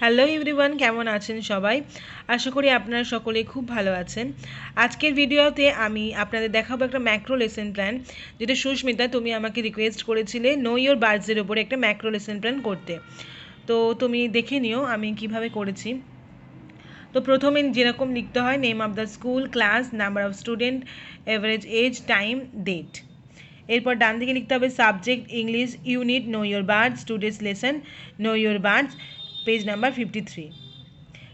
Hello everyone, কেমন আছেন সবাই? আশা করি আপনারা সকলেই খুব ভালো আছেন। আজকের ভিডিওতে আমি আপনাদের দেখাবো একটা ম্যাক্রো লেসন প্ল্যান, যেটা সুস্মিতা তুমি আমাকে রিকোয়েস্ট করেছিলে নো ইয়োর বার্ডসের ওপরে একটা ম্যাক্রো লেসন প্ল্যান করতে। তো তুমি দেখে নিও আমি কিভাবে করেছি। তো প্রথমে যেরকম লিখতে হয় name of the school, class, number of student, average age, time, date. এরপর ডান দিকে লিখতে হবে subject English, unit know your birds, today's lesson know your birds, page number 53।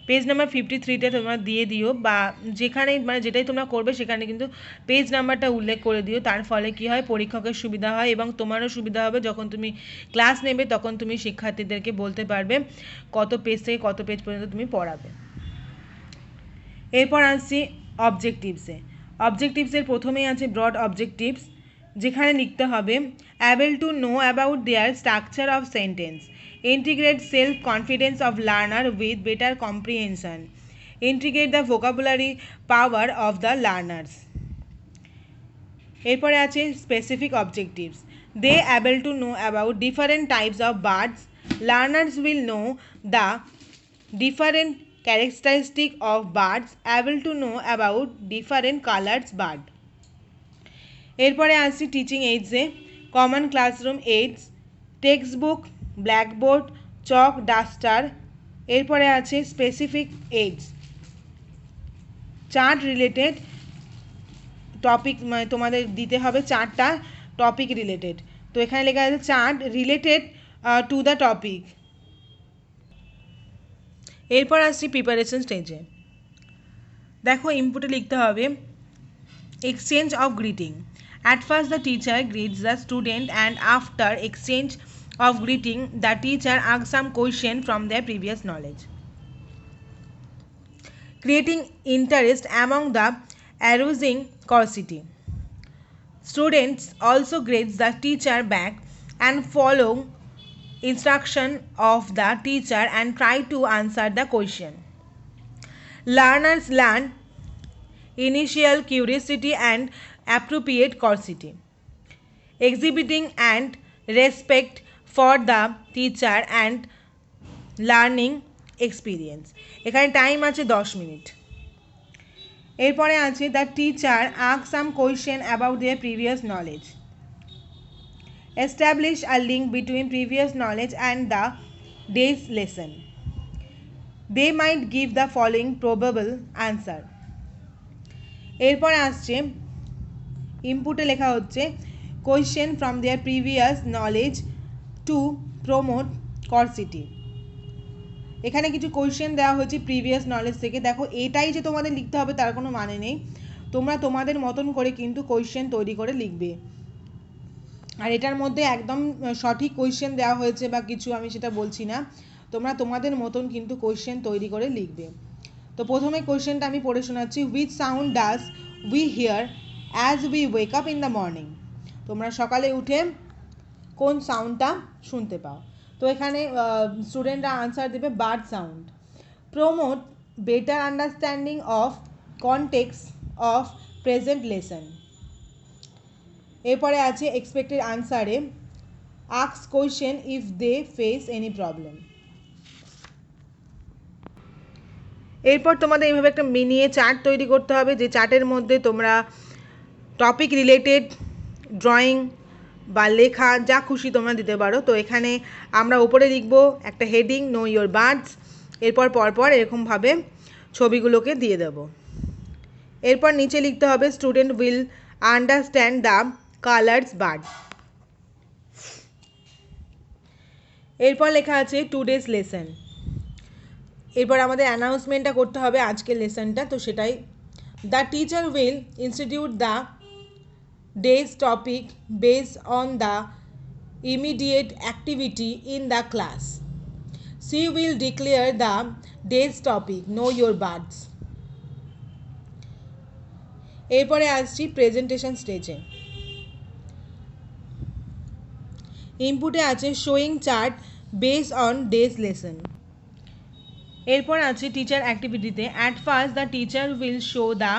Page number 53টা তোমরা দিয়ে দিও, বা যেখানে মানে যেটাই তোমরা করবে সেখানে কিন্তু পেজ নাম্বারটা উল্লেখ করে দিও। তার ফলে কি হয়, পরীক্ষকের সুবিধা হয় এবং তোমারও সুবিধা হবে। যখন তুমি ক্লাস নেবে তখন তুমি শিক্ষার্থীদেরকে বলতে পারবে কত পেজ থেকে কত পেজ পর্যন্ত তুমি পড়াবে। এরপর আসছি অবজেক্টিভসে। অবজেক্টিভসের প্রথমেই আছে ব্রড অবজেক্টিভস, যেখানে লিখতে হবে able to know about their structure of sentence, integrate self confidence of learner with better comprehension, integrate the vocabulary power of the learners. এরপরে আছে specific objectives, they able to know about different types of birds, learners will know the different characteristic of birds, able to know about different colors bird. এরপরে আসছি teaching এইডসে, common classroom aids, text book, blackboard, chalk, duster. এরপরে আছে specific aids, chart related topic, মানে তোমাদের দিতে হবে চারটা টপিক রিলেটেড। তো এখানে লেখা আছে chart related to the topic. এরপর আসছি প্রিপারেশন স্টেজে। দেখো ইনপুটে লিখতে হবে exchange of greeting. At first the teacher greets the student and after exchange of greeting the teacher asks some question from their previous knowledge, creating interest among the arousing curiosity. Students also greets the teacher back and follow instruction of the teacher and try to answer the question. Learners learn initial curiosity and appropriate curiosity, exhibiting and respect for the teacher and learning experience. এখানে time আছে 10 minute. এরপরে আছে the teacher ask some question about their previous knowledge, establish a link between previous knowledge and the day's lesson, they might give the following probable answer. এরপর আসছে ইনপুটে লেখা হচ্ছে question from their previous knowledge to promote curiosity. এখানে কিছু question দেওয়া হয়েছে previous knowledge থেকে। দেখো এটাই যে তোমাদের লিখতে হবে তার কোনো মানে নেই, তোমরা তোমাদের মতন করে কিন্তু কোয়েশ্চেন তৈরি করে লিখবে। আর এটার মধ্যে একদম সঠিক কোয়েশ্চেন দেওয়া হয়েছে বা কিছু আমি সেটা বলছি না, তোমরা তোমাদের মতন কিন্তু কোয়েশ্চেন তৈরি করে লিখবে। তো প্রথমে কোয়েশ্চেনটা আমি পড়ে শোনাচ্ছি। Which sound does we here as we wake up in the morning? তোমরা সকালে উঠে কোন সাউন্ডটা শুনতে পাও? তো এখানে স্টুডেন্টরা আনসার দেবে bird sound. Promote better understanding of context of present lesson. এরপরে আছে এক্সপেক্টেড আনসারে ask question if they face any problem. এরপর তোমাদের এইভাবে একটা মিনিয়ে চার্ট তৈরি করতে হবে, যে চার্টের মধ্যে তোমরা টপিক রিলেটেড ড্রয়িং বা লেখা যা খুশি তোমরা দিতে পারো। তো এখানে আমরা উপরে লিখব একটা হেডিং নো ইয়োর বার্ডস, এরপর পরপর এরকমভাবে ছবিগুলোকে দিয়ে দেব। এরপর নিচে লিখতে হবে student will understand the colours bird. এরপর লেখা আছে টুডেস লেসন। এরপর আমাদের অ্যানাউন্সমেন্টটা করতে হবে আজকের লেসনটা, তো সেটাই। The teacher will institute the day's topic based on the immediate activity in the class, she will declare the day's topic know your birds. এরপরে আসছি প্রেজেন্টেশন স্টেজে। ইনপুটে আছে showing chart based on day's lesson. এরপর আছে teacher অ্যাক্টিভিটিতে at first the teacher will show the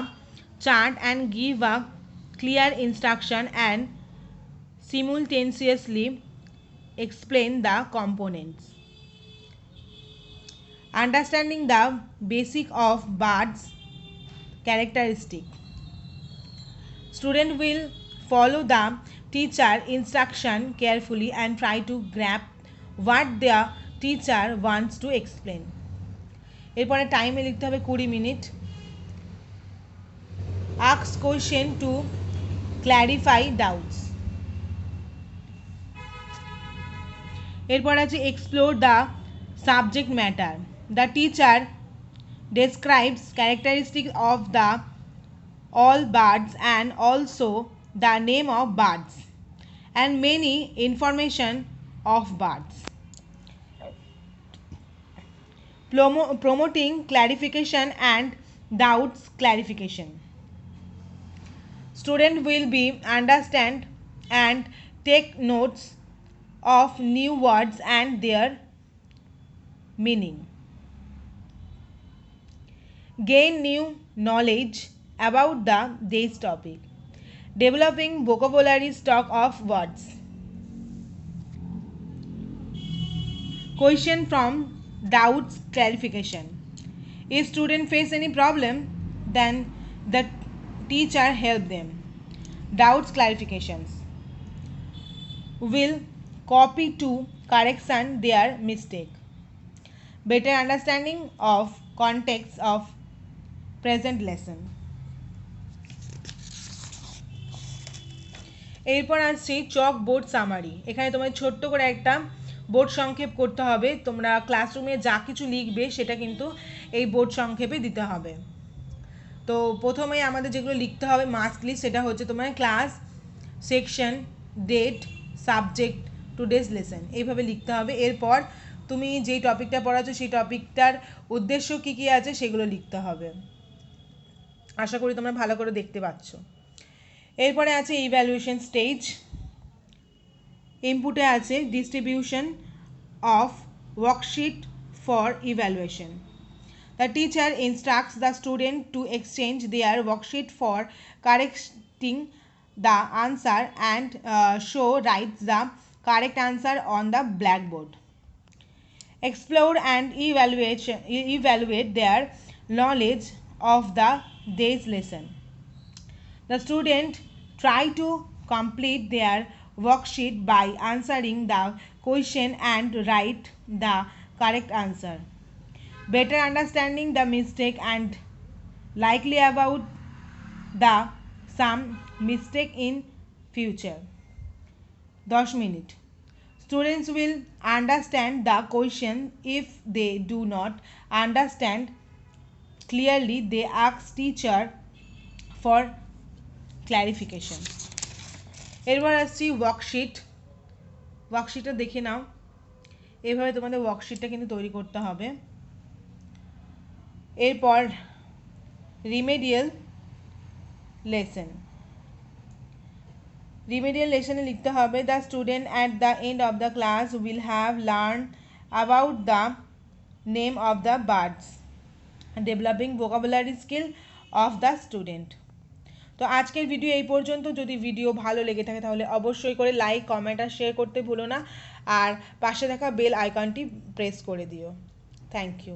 chart and give a clear instruction and simultaneously explain the components. Understanding the basic of birds characteristic. Student will follow the teacher instruction carefully and try to grasp what the teacher wants to explain. এরপরে টাইমে লিখতে হবে 20 minute. Ask question to clarify doubts. এরপর আছে explore the subject matter. The teacher describes characteristics of the all birds and also the name of birds and many information of birds. Promoting clarification and doubts clarification. Student will be understand and take notes of new words and their meaning. Gain new knowledge about the day's topic. Developing vocabulary stock of words. Question from doubts clarification. If student face any problem, then the teacher help them. Doubts clarifications. Will copy to correction their mistake. Better understanding of context of present lesson. এরপর আসছে চক board summary. এখানে তোমায় ছোট্ট করে একটা board সংক্ষেপ করতে হবে। তোমরা ক্লাসরুমে যা কিছু লিখবে সেটা কিন্তু এই বোর্ড সংক্ষেপে দিতে হবে। তো প্রথমেই আমাদের যেগুলো লিখতে হবে মাস্ট লিস্ট, সেটা হচ্ছে তোমার class, section, date, subject, today's lesson, এইভাবে লিখতে হবে। এরপর তুমি যেই টপিকটা পড়াচ্ছ সেই টপিকটার উদ্দেশ্য কী কী আছে সেগুলো লিখতে হবে। আশা করি তোমরা ভালো করে দেখতে পাচ্ছ। এরপরে আছে ইভ্যালুয়েশন স্টেজ। ইনপুটে আছে distribution of worksheet for evaluation. The teacher instructs the student to exchange their worksheet for correcting the answer and show writes the correct answer on the blackboard. Explore and evaluate their knowledge of the day's lesson. The student try to complete their worksheet by answering the question and write the correct answer. Better understanding the mistake and likely about the some mistake in future. 10 minute. Students will understand the question. If they do not understand clearly, they ask teacher for clarification. এরপর আসছি worksheet. ওয়ার্কশিটটা দেখে নাও। এইভাবে তোমাদের ওয়ার্কশিটটা কিন্তু তৈরি করতে হবে। এরপর রিমেডিয়াল লেসন। রিমেডিয়াল লেসনে লিখতে হবে the student at the end of the class will have learn about the name of the birds, developing vocabulary skill of the student. তো আজকের ভিডিও এই পর্যন্ত। যদি ভিডিও ভালো লেগে থাকে তাহলে অবশ্যই করে লাইক, কমেন্ট আর শেয়ার করতে ভুলো না। আর পাশে থাকা বেল আইকনটি প্রেস করে দিও। Thank you.